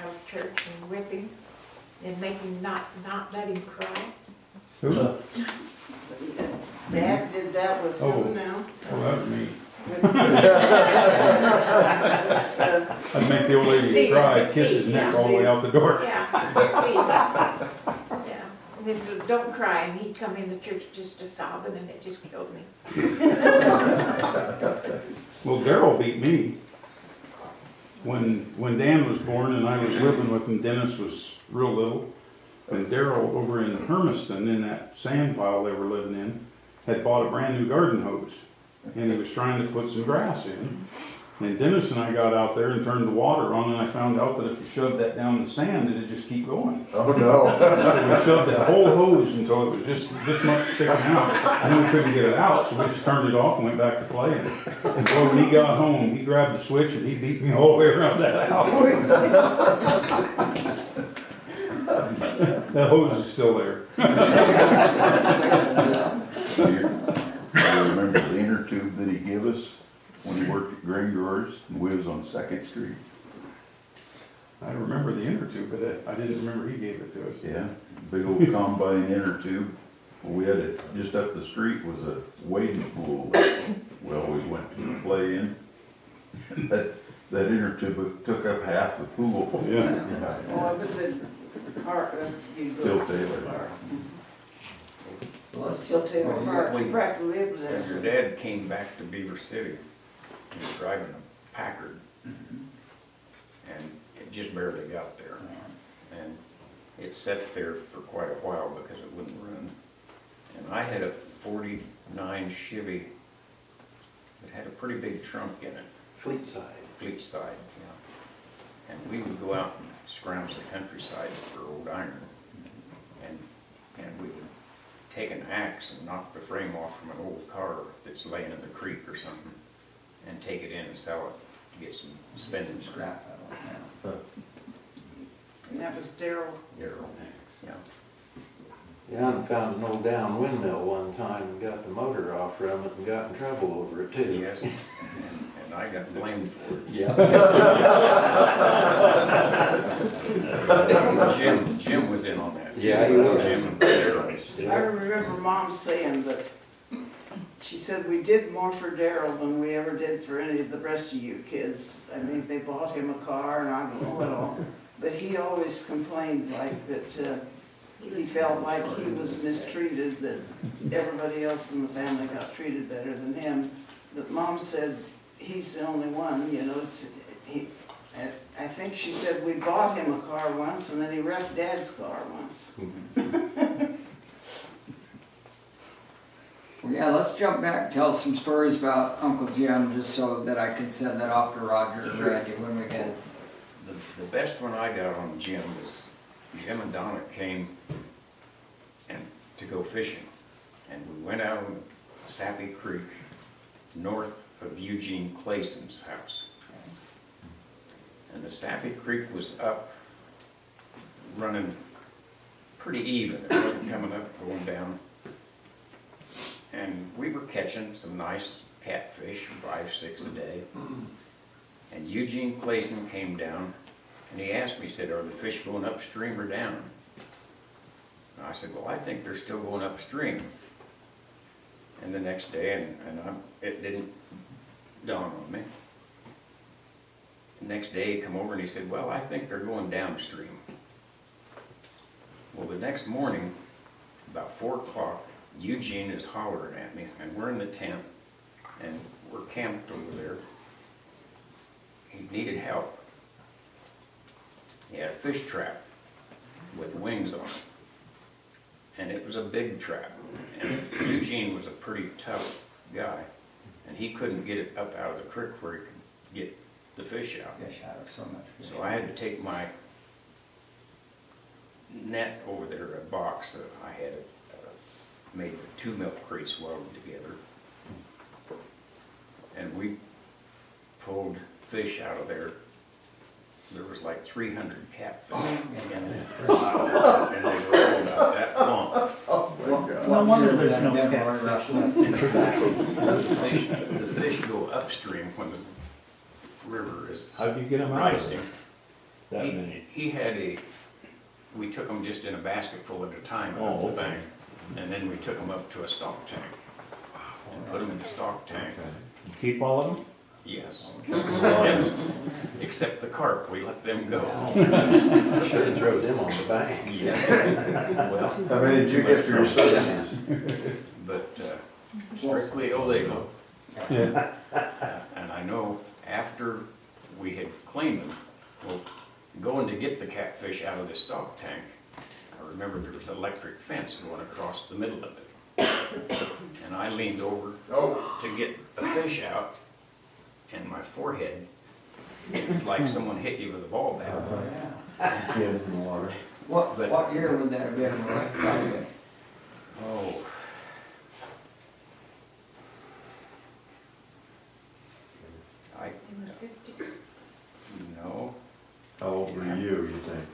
out of church and whip him and make him not let him cry. Who? Dad did that with Oh. him now. Oh, that was me. With his- I'd make the old lady Steve, cry, kiss Steve, his neck yeah. all the way out the door. Yeah, Steve. Yeah, and then don't cry, and he'd come in the church just a sobbing, and it just killed me. Well, Daryl beat me. When Dan was born and I was living with him, Dennis was real little. And Daryl over in Hermiston, in that sand pile they were living in, had bought a brand new garden hose. And he was trying to put some grass in. And Dennis and I got out there and turned the water on, and I found out that if you shoved that down in the sand, it'd just keep going. Oh, no. So we shoved that whole hose until it was just this much sticking out. And then we couldn't get it out, so we just turned it off and went back to playing. And boy, when he got home, he grabbed the switch and he beat me all the way around that house. That hose is still there. I remember the inner tube that he gave us when he worked at Grain Growers, and we was on 2nd Street. I remember the inner tube, but I didn't remember he gave it to us. Yeah, big old combine inner tube. Well, we had it, just up the street was a wading pool that we always went to play in. That inner tube took up half the pool. Yeah. Oh, but the park, that's you go. Till Taylor. Well, let's Till Taylor well, Park, we- you practically lived Your there. dad came back to Beaver City. He was driving a Packard. And it just barely got there. And it sat there for quite a while because it wouldn't run. And I had a 49 Chevy that had a pretty big trunk in it. Fleet side. Fleet side, yeah. And we would go out and scrounge the countryside for old iron. And we would take an axe and knock the frame off from an old car that's laying in the creek or something, and take it in and sell it to get some spending scrap out of And that was Daryl. it. Yeah. Yeah, I found an old down windmill one time and got the motor off from it and got in trouble over it too. Yes, and I got blamed for it. Yeah. Jim was in on that. Yeah, he was. Jim and Daryl. I remember Mom saying that, she said, we did more for Daryl than we ever did for any of the rest of you kids. I mean, they bought him a car and I don't know what all, but he always complained like that, he felt like he was mistreated, that everybody else in the family got treated better than him. But Mom said, he's the only one, you know, I think she said we bought him a car once and then he wrecked Dad's car once. Well, yeah, let's jump back, tell some stories about Uncle Jim, just so that I can send that off to Roger and Sure. Randy when we get it. The best one I got on Jim was Jim and Donna came and to go fishing. And we went out on Sappy Creek, north of Eugene Clayson's house. And the Sappy Creek was up, running pretty even. It wasn't coming up, going down. And we were catching some nice catfish, 5, 6 a day. And Eugene Clayson came down and he asked me, he said, are the fish going upstream or down? And I said, well, I think they're still going upstream. And the next day, it didn't dawn on me. The next day he come over and he said, well, I think they're going downstream. Well, the next morning, about 4 o'clock, Eugene is hollering at me, and we're in the tent, and we're camped over there. He needed help. He had a fish trap with wings on it, and it was a big trap. And Eugene was a pretty tough guy, and he couldn't get it up out of the creek where he could get the fish out. Fish out of so much fish. So I had to take my net over there, a box that I had made with 2 milk crates welded together. And we pulled fish out of there. There was like 300 catfish in it. And they were about that long. No wonder there's no catfish The fish go upstream when the river is How'd you get them out of rising. that many. He had we took them just in a basket full at a time out of Oh, the okay. bank. And then we took them up to a stock tank and put them in the stock tank. You keep all of them? Yes, Well, yes, except the carp, we let them go. Should have thrown them on the bank. Yes. Well, How many did you get for your services? but strictly illegal. Yeah. And I know after we had cleaned them, well, going to get the catfish out of the stock tank, I remember there was an electric fence going across the middle of it. And I leaned over to get the fish out, and my forehead, it was like someone hit you with a ball bat. Yeah. Kids in the water. What year would that have been, probably? Oh. I, In the 50s. no, How old were you think?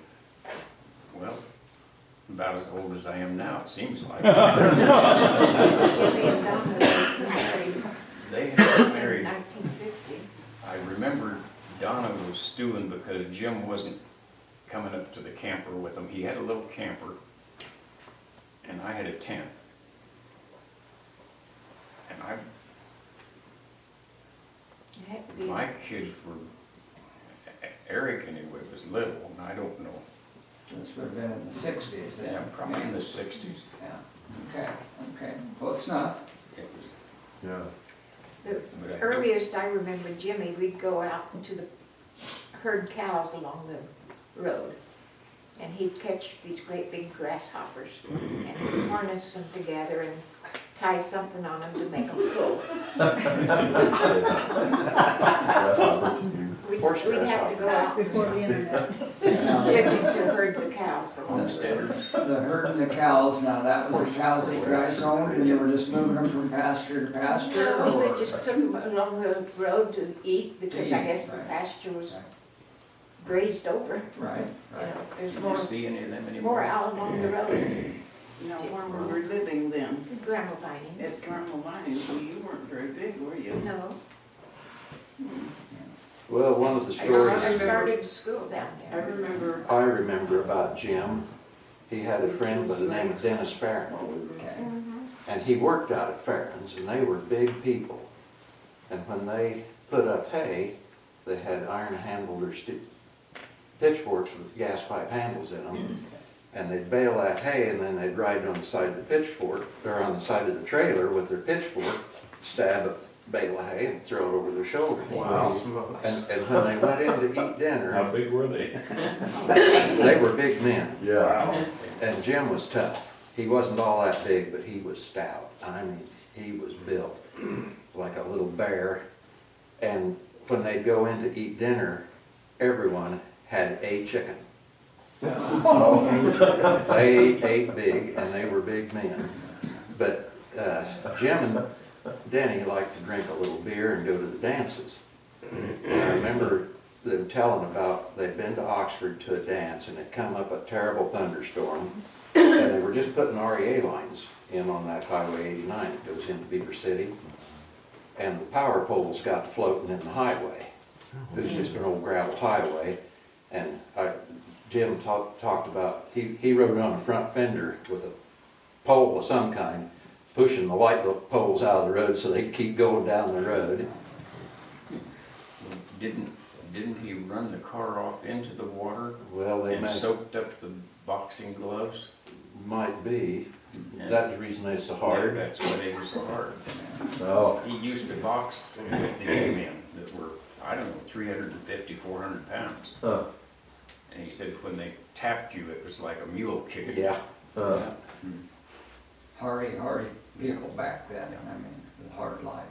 well, about as old as I am now, it seems like. Jimmy and Donna were married They had in married, 1950. I remember Donna was stewing because Jim wasn't coming up to the camper with him. He had a little camper, and I had a tent. And It had to be. my kids were, Eric anyway was little, and I don't know, This would have been in the 60s then. yeah, probably in the 60s. Yeah, okay, close enough. It was, Yeah. The but I think- earliest I remember Jimmy, we'd go out into the herd cows along the road. And he'd catch these great big grasshoppers and he'd harness them together and tie something on them to make them pull. We'd Horse we'd have to go out Before the internet. to herd the cows along the road. homesteaders. The herding the cows, now that was the cows that you guys owned, and you were just moving them from pasture to pasture? No, or- we just took them along the road to eat because I guess the Right. pasture was grazed over. Right, You right. know, there's Do more, you see any of them anymore? more out along the road. Now, where were we living then? Grandma At Vinings. Carmel Vinings, well, you weren't very big, were you? No, Well, one of the I stories started school down I there. remember, I remember about Jim, he had a friend by the name of Dennis Farron. Okay. Mhm. And he worked out at Farron's, and they were big people. And when they put up hay, they had iron handled or pitchforks with gas pipe handles in them. And they'd bale that hay, and then they'd ride on the side of the pitchfork, or on the side of the trailer with their pitchfork, stab a bale of hay and throw it over their shoulder. Wow. And when they went in to eat How dinner, big were they? they were big men. Yeah. And Jim was tough. He wasn't all that big, but he was stout. I mean, he was built like a little bear. And when they'd go in to eat dinner, everyone had a chicken. They ate big, and they were big men. But Jim and Denny liked to drink a little beer and go to the dances. And I remember them telling about they'd been to Oxford to a dance, and it come up a terrible thunderstorm, and they were just putting REA lines in on that Highway 89 that goes into Beaver City, and the power poles got floating in the highway. It was just an old gravel highway, and Jim talked about, he rode on the front fender with a pole of some kind, pushing the light poles out of the road so they could keep going down the road. Didn't he run the car off into the water Well, they and soaked up the boxing gloves? might be. That's the reason they're so hard. Yeah, that's why they were so hard. Oh. He used to box with the young men that were, I don't know, 350, 400 pounds. Huh. And he said when they tapped you, it was like a mule kick. Yeah. Hardy people back then, I mean, the hard life.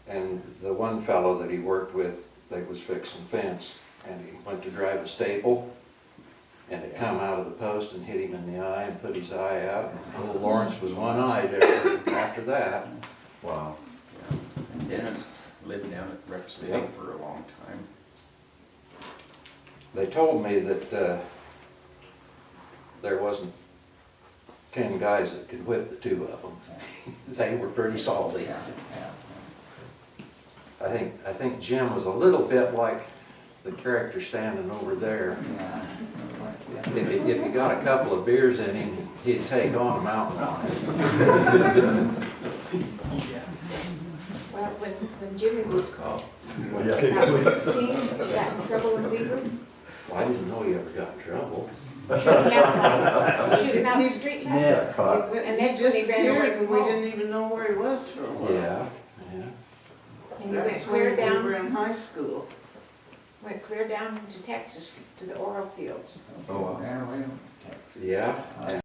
And the one fellow that he worked with, they was fixing fence, and he went to drive a staple, and it come out of the post and hit him in the eye and put his eye out. And little Lawrence was one-eyed after that. Wow. And Dennis lived down at Rep City Yep. for a long time. They told me that there wasn't 10 guys that could whip the two of them. They were pretty salty. Yeah, yeah. I think Jim was a little bit like the character standing over there. Yeah. If you got a couple of beers in him, he'd take on a mountain lion. Well, when Jimmy was Oh. about 16, he got in trouble in Weaver. Well, I didn't know he ever got in trouble. Shooting out the street Yeah, lights. caught. And He that's when he ran away disappeared from and we home. didn't even know where he was for a while. Yeah, yeah. And he went That's clear when we down, were in high school. went clear down to Texas, to the oil fields. Oh, wow. Yeah, well, Yeah,